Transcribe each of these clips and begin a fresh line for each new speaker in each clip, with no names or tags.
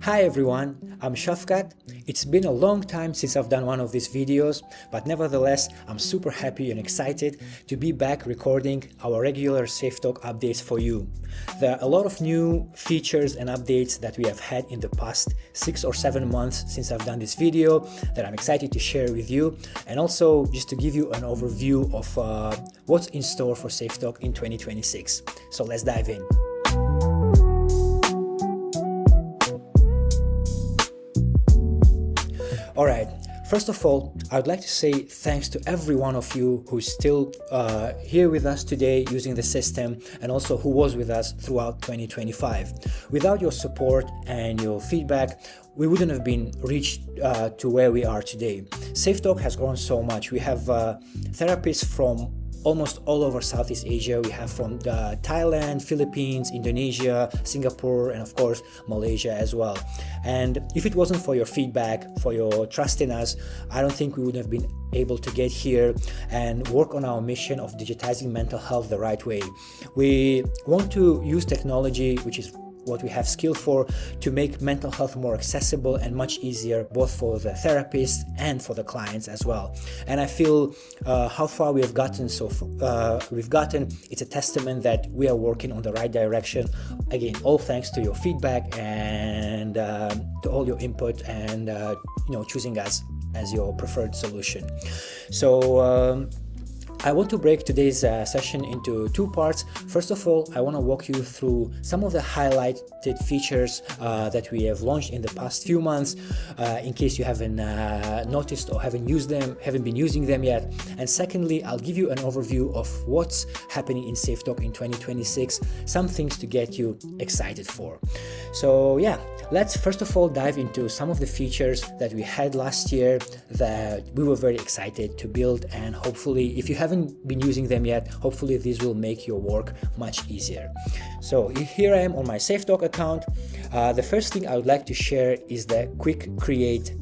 Hi everyone, I'm Shafkat. It's been a long time since I've done one of these videos, but nevertheless, I'm super happy and excited to be back recording our regular SafeTalk updates for you. There are a lot of new features and updates that we have had in the past 6 or 7 months since I've done this video that I'm excited to share with you, and also just to give you an overview of what's in store for SafeTalk in 2026. So let's dive in. Alright, first of all, I would like to say thanks to every one of you who's still here with us today using the system, and also who was with us throughout 2025. Without your support and your feedback, we wouldn't have been reached to where we are today. SafeTalk has grown so much. We have therapists from almost all over Southeast Asia. We have from Thailand, Philippines, Indonesia, Singapore, and of course Malaysia as well. And if it wasn't for your feedback, for your trust in us, I don't think we would have been able to get here and work on our mission of digitizing mental health the right way. We want to use technology, which is what we have skill for, to make mental health more accessible and much easier, both for the therapists and for the clients as well. And I feel how far we have gotten it's a testament that we are working on the right direction. Again, all thanks to your feedback and to all your input and choosing us as your preferred solution. So I want to break today's session into two parts. First of all, I want to walk you through some of the highlighted features that we have launched in the past few months, in case you haven't noticed or haven't been using them yet. And secondly, I'll give you an overview of what's happening in SafeTalk in 2026, some things to get you excited for. So yeah, let's first of all dive into some of the features that we had last year that we were very excited to build, and hopefully, if you haven't been using them yet, hopefully this will make your work much easier. So here I am on my SafeTalk account. The first thing I would like to share is the quick create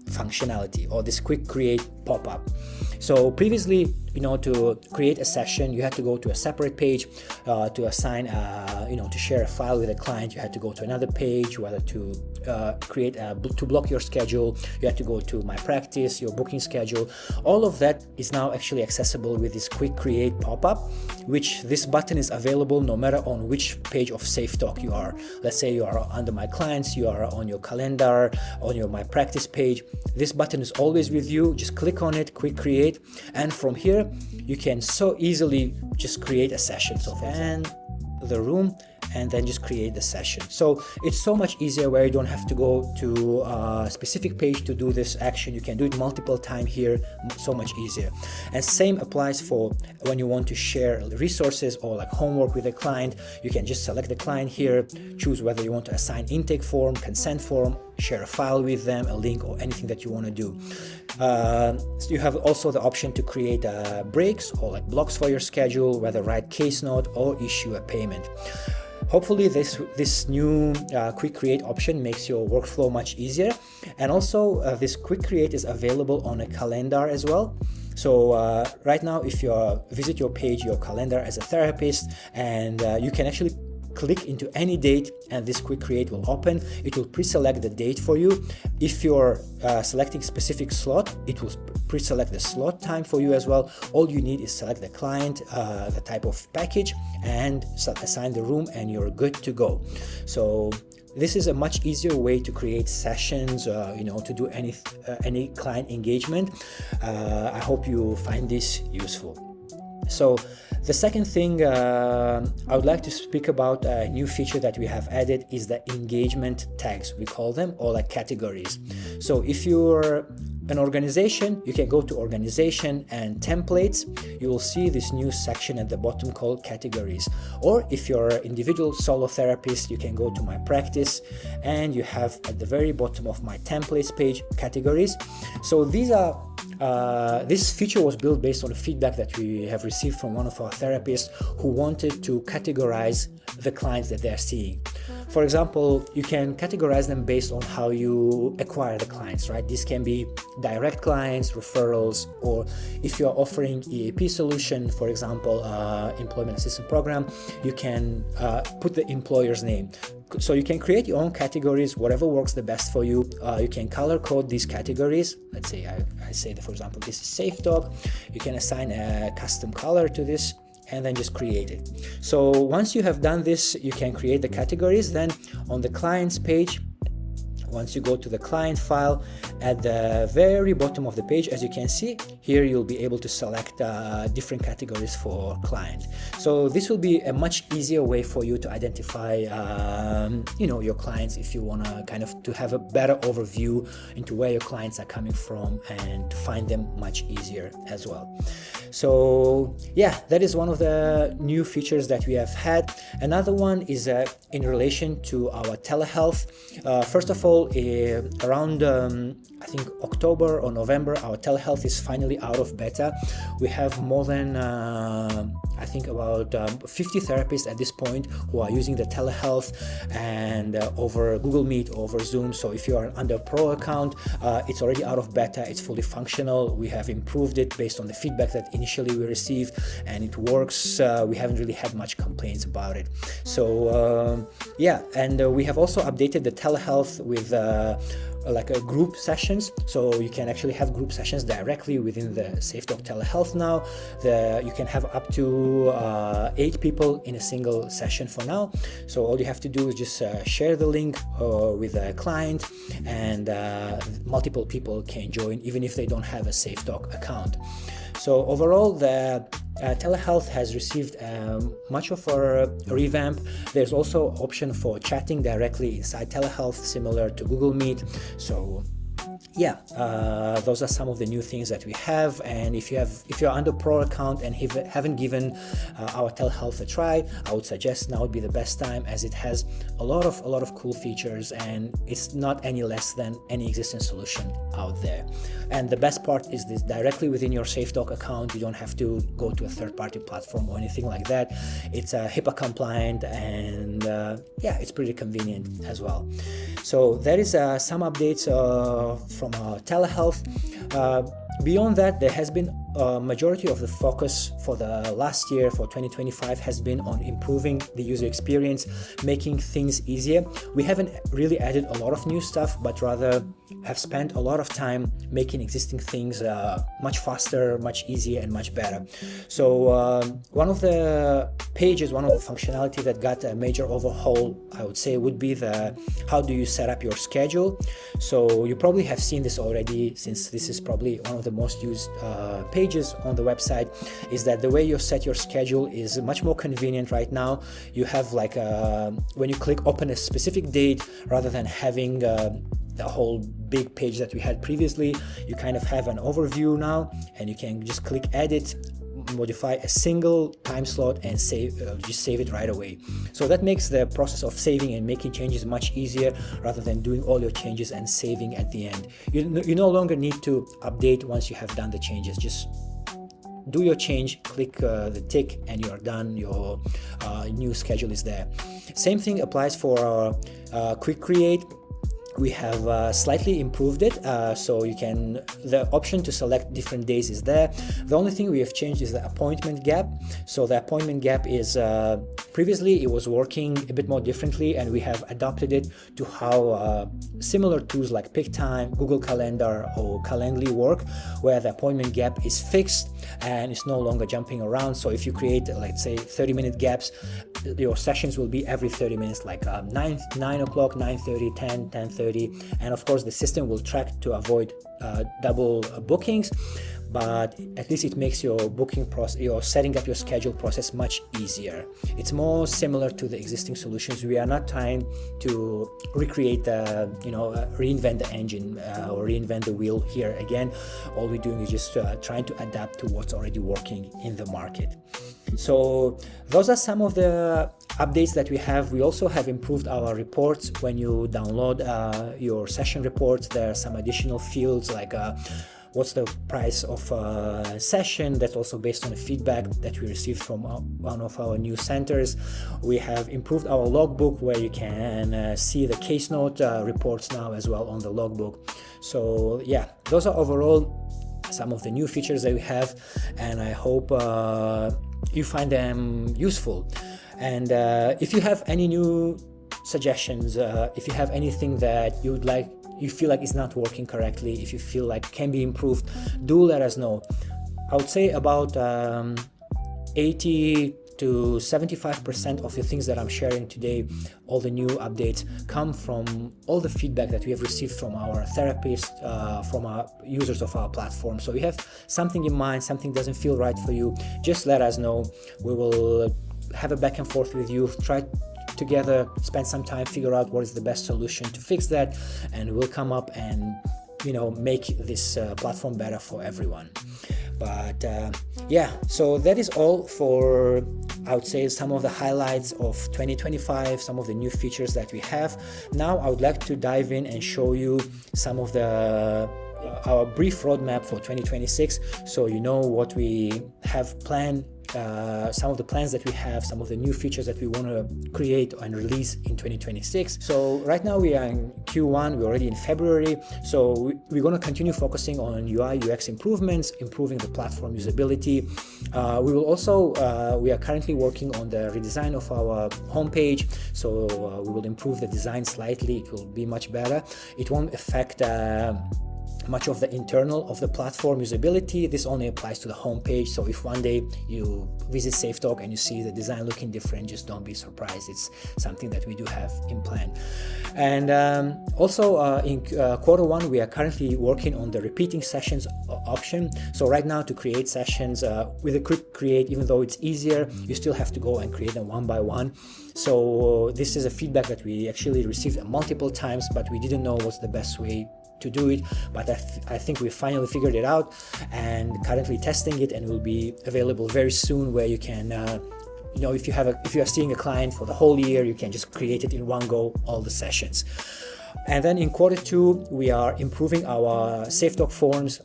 functionality, or this quick create pop-up. So previously, to create a session, you had to go to a separate page. To assign, to share a file with a client, you had to go to another page. Whether to to block your schedule, you had to go to my practice, your booking schedule. All of that is now actually accessible with this quick create pop-up, which this button is available no matter on which page of SafeTalk you are. Let's say you are under my clients, you are on your calendar, on your my practice page. This button is always with you. Just click on it, quick create, and from here you can so easily just create a session. So and the room, and then just create the session. So it's so much easier where you don't have to go to a specific page to do this action. You can do it multiple times here, so much easier. And same applies for when you want to share resources or like homework with a client. You can just select the client here, choose whether you want to assign intake form, consent form, share a file with them, a link, or anything that you want to do. So you have also the option to create breaks or like blocks for your schedule, whether write case note or issue a payment. Hopefully this new quick create option makes your workflow much easier. And also this quick create is available on a calendar as well. So right now, if you visit your page, your calendar as a therapist, and you can actually click into any date and this quick create will open. It will pre-select the date for you. If you're selecting specific slot, it will pre-select the slot time for you as well. All you need is select the client, the type of package, and assign the room, and you're good to go. So this is a much easier way to create sessions, to do any client engagement. I hope you find this useful. So the second thing I would like to speak about, a new feature that we have added, is the engagement tags, we call them, or like categories. So if you're an organization, you can go to organization and templates. You will see this new section at the bottom called categories. Or if you're an individual solo therapist, you can go to my practice, and you have at the very bottom of my templates page categories. So these are this feature was built based on the feedback that we have received from one of our therapists who wanted to categorize the clients that they're seeing. For example, you can categorize them based on how you acquire the clients, right? This can be direct clients, referrals, or if you're offering EAP solution, for example, employment assistance program, you can put the employer's name. So you can create your own categories, whatever works the best for you. You can color code these categories. Let's say I say that, for example, this is SafeTalk. You can assign a custom color to this and then just create it. So once you have done this, you can create the categories. Then on the clients page, once you go to the client file, at the very bottom of the page, as you can see here, you'll be able to select different categories for client. So this will be a much easier way for you to identify your clients, if you want to kind of to have a better overview into where your clients are coming from and to find them much easier as well. So yeah, that is one of the new features that we have had. Another one is in relation to our telehealth. First of all, around I think October or November, our telehealth is finally out of beta. We have more than I think about 50 therapists at this point who are using the telehealth and over Google Meet, over Zoom. So if you are under a Pro account, it's already out of beta. It's fully functional. We have improved it based on the feedback that initially we received, and it works. We haven't really had much complaints about it. So yeah, and we have also updated the telehealth with like a group sessions, so you can actually have group sessions directly within the SafeTalk telehealth now. You can have up to 8 people in a single session for now. So all you have to do is just share the link with a client, and multiple people can join even if they don't have a SafeTalk account. So overall, the telehealth has received much of a revamp. There's also option for chatting directly inside telehealth, similar to Google Meet. So yeah, those are some of the new things that we have. And if you're under Pro account and haven't given our telehealth a try, I would suggest now would be the best time, as it has a lot of cool features and it's not any less than any existing solution out there. And the best part is this, directly within your SafeTalk account. You don't have to go to a third-party platform or anything like that. It's HIPAA compliant, and yeah, it's pretty convenient as well. So that is some updates from our telehealth. Beyond that, there has been a majority of the focus for the last year, for 2025, has been on improving the user experience, making things easier. We haven't really added a lot of new stuff, but rather have spent a lot of time making existing things much faster, much easier, and much better. So one of the pages, one of the functionality that got a major overhaul, I would say, would be the how do you set up your schedule. So you probably have seen this already, since this is probably one of the most used pages on the website, is that the way you set your schedule is much more convenient right now. You have like when you click open a specific date, rather than having the whole big page that we had previously, you kind of have an overview now, and you can just click edit, modify a single time slot, and just save it right away. So that makes the process of saving and making changes much easier, rather than doing all your changes and saving at the end. You no longer need to update once you have done the changes. Just do your change, click the tick, and you are done. Your new schedule is there. Same thing applies for our quick create. We have slightly improved it, so you can, the option to select different days is there. The only thing we have changed is the appointment gap. So the appointment gap is, previously it was working a bit more differently, and we have adopted it to how similar tools like PickTime, Google Calendar, or Calendly work, where the appointment gap is fixed and it's no longer jumping around. So if you create, let's say, 30-minute gaps, your sessions will be every 30 minutes, like 9 o'clock, 9:30, 10, 10:30. And of course the system will track to avoid double bookings, but at least it makes your booking process, your setting up your schedule process, much easier. It's more similar to the existing solutions. We are not trying to recreate the, reinvent the engine or reinvent the wheel here again. All we're doing is just trying to adapt to what's already working in the market. So those are some of the updates that we have. We also have improved our reports. When you download your session reports, there are some additional fields like what's the price of a session. That's also based on the feedback that we received from one of our new centers. We have improved our logbook, where you can see the case note reports now as well on the logbook. So yeah, those are overall some of the new features that we have, and I hope you find them useful. And if you have any new suggestions, if you have anything that you feel like is not working correctly, if you feel like can be improved, do let us know. I would say about 80 to 75% of the things that I'm sharing today, all the new updates, come from all the feedback that we have received from our therapists, from our users of our platform. So you have something in mind, something doesn't feel right for you, just let us know. We will have a back and forth with you, try together, spend some time, figure out what is the best solution to fix that, and we'll come up and make this platform better for everyone. But yeah, so that is all for, I would say, some of the highlights of 2025, some of the new features that we have. Now I would like to dive in and show you some of our brief roadmap for 2026, so you know what we have planned, some of the plans that we have, some of the new features that we want to create and release in 2026. So right now we are in Q1, we're already in February, so we're going to continue focusing on UI UX improvements, improving the platform usability. We will also we are currently working on the redesign of our homepage, so we will improve the design slightly. It will be much better. It won't affect much of the internal of the platform usability. This only applies to the homepage, so if one day you visit SafeTalk and you see the design looking different, just don't be surprised. It's something that we do have in plan. And also in Q1 we are currently working on the repeating sessions option. So right now, to create sessions with a quick create, even though it's easier, you still have to go and create them one by one. So this is a feedback that we actually received multiple times, but we didn't know what's the best way to do it. But I think we finally figured it out and currently testing it, and will be available very soon, where you can if you are seeing a client for the whole year, you can just create it in one go, all the sessions. And then in Q2 we are improving our SafeTalk forms.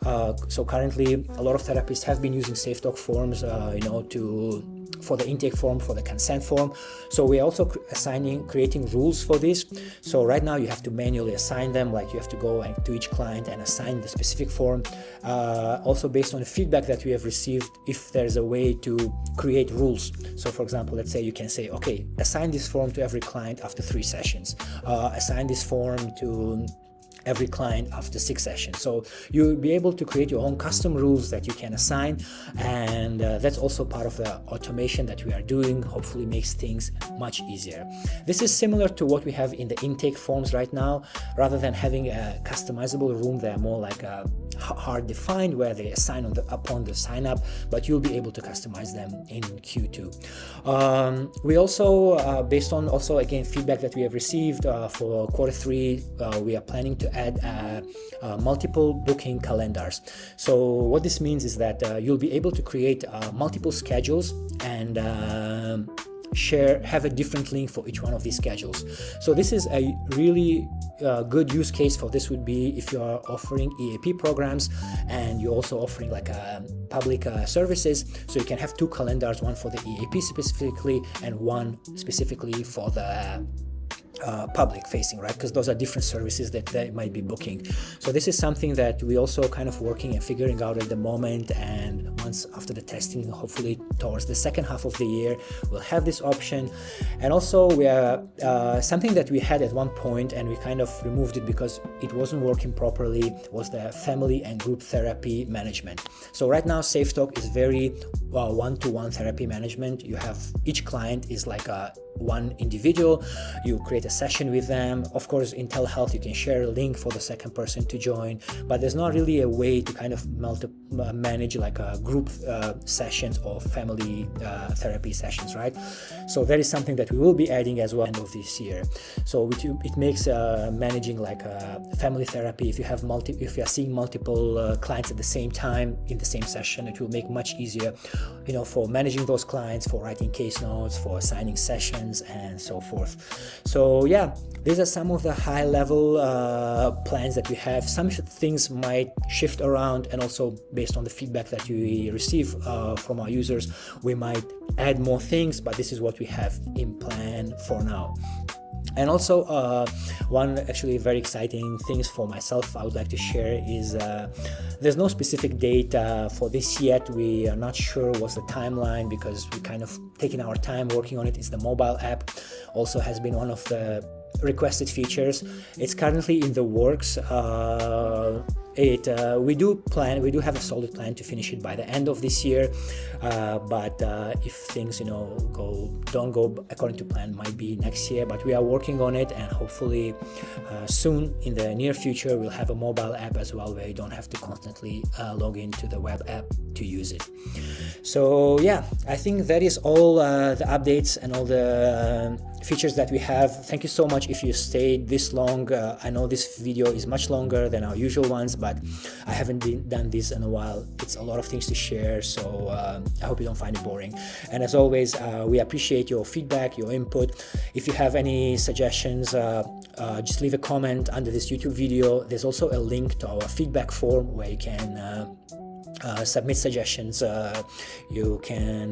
So currently a lot of therapists have been using SafeTalk forms for the intake form, for the consent form. So we're also creating rules for this. So right now you have to manually assign them, like you have to go to each client and assign the specific form. Also based on the feedback that we have received, if there's a way to create rules. So for example, let's say you can say, okay, assign this form to every client after 3 sessions, assign this form to every client after 6 sessions. So you'll be able to create your own custom rules that you can assign, and that's also part of the automation that we are doing. Hopefully makes things much easier. This is similar to what we have in the intake forms right now. Rather than having a customizable room, they're more like a hard defined, where they assign upon the sign up, but you'll be able to customize them in Q2. We also, based on also again feedback that we have received for Q3, we are planning to add multiple booking calendars. So what this means is that you'll be able to create multiple schedules and have a different link for each one of these schedules. So this is a really good use case for this would be if you are offering EAP programs and you're also offering like public services. So you can have 2 calendars, one for the EAP specifically and one specifically for the public facing, right? Because those are different services that they might be booking. So this is something that we also kind of working and figuring out at the moment, and once after the testing, hopefully towards the second half of the year, we'll have this option. And also we are something that we had at one point and we kind of removed it because it wasn't working properly, was the family and group therapy management. So right now SafeTalk is very one-to-one therapy management. You have each client is like one individual. You create a session with them. Of course, in Telehealth you can share a link for the second person to join, but there's not really a way to kind of manage like a group sessions or family therapy sessions, right? So that is something that we will be adding as well end of this year. So it makes managing like family therapy, if you are seeing multiple clients at the same time in the same session, it will make much easier, you know, for managing those clients, for writing case notes, for assigning sessions, and so forth. So yeah, these are some of the high level plans that we have. Some things might shift around, and also based on the feedback that we receive from our users, we might add more things, but this is what we have in plan for now. And also one actually very exciting things for myself I would like to share is there's no specific date for this yet. We are not sure what's the timeline, because we kind of taking our time working on it. It's the mobile app also has been one of the requested features. It's currently in the works. We do have a solid plan to finish it by the end of this year, but if things, you know, don't go according to plan, might be next year. But we are working on it, and hopefully soon in the near future we'll have a mobile app as well, where you don't have to constantly log into the web app to use it. So yeah, I think that is all the updates and all the features that we have. Thank you so much if you stayed this long. I know this video is much longer than our usual ones, but I haven't done this in a while. It's a lot of things to share, so I hope you don't find it boring. And as always, we appreciate your feedback, your input. If you have any suggestions, just leave a comment under this YouTube video. There's also a link to our feedback form where you can submit suggestions. You can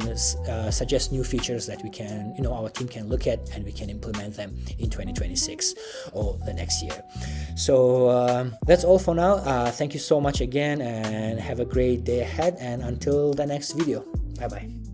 suggest new features that we can, you know, our team can look at, and we can implement them in 2026 or the next year. So that's all for now. Thank you so much again, and have a great day ahead, and until the next video, bye bye.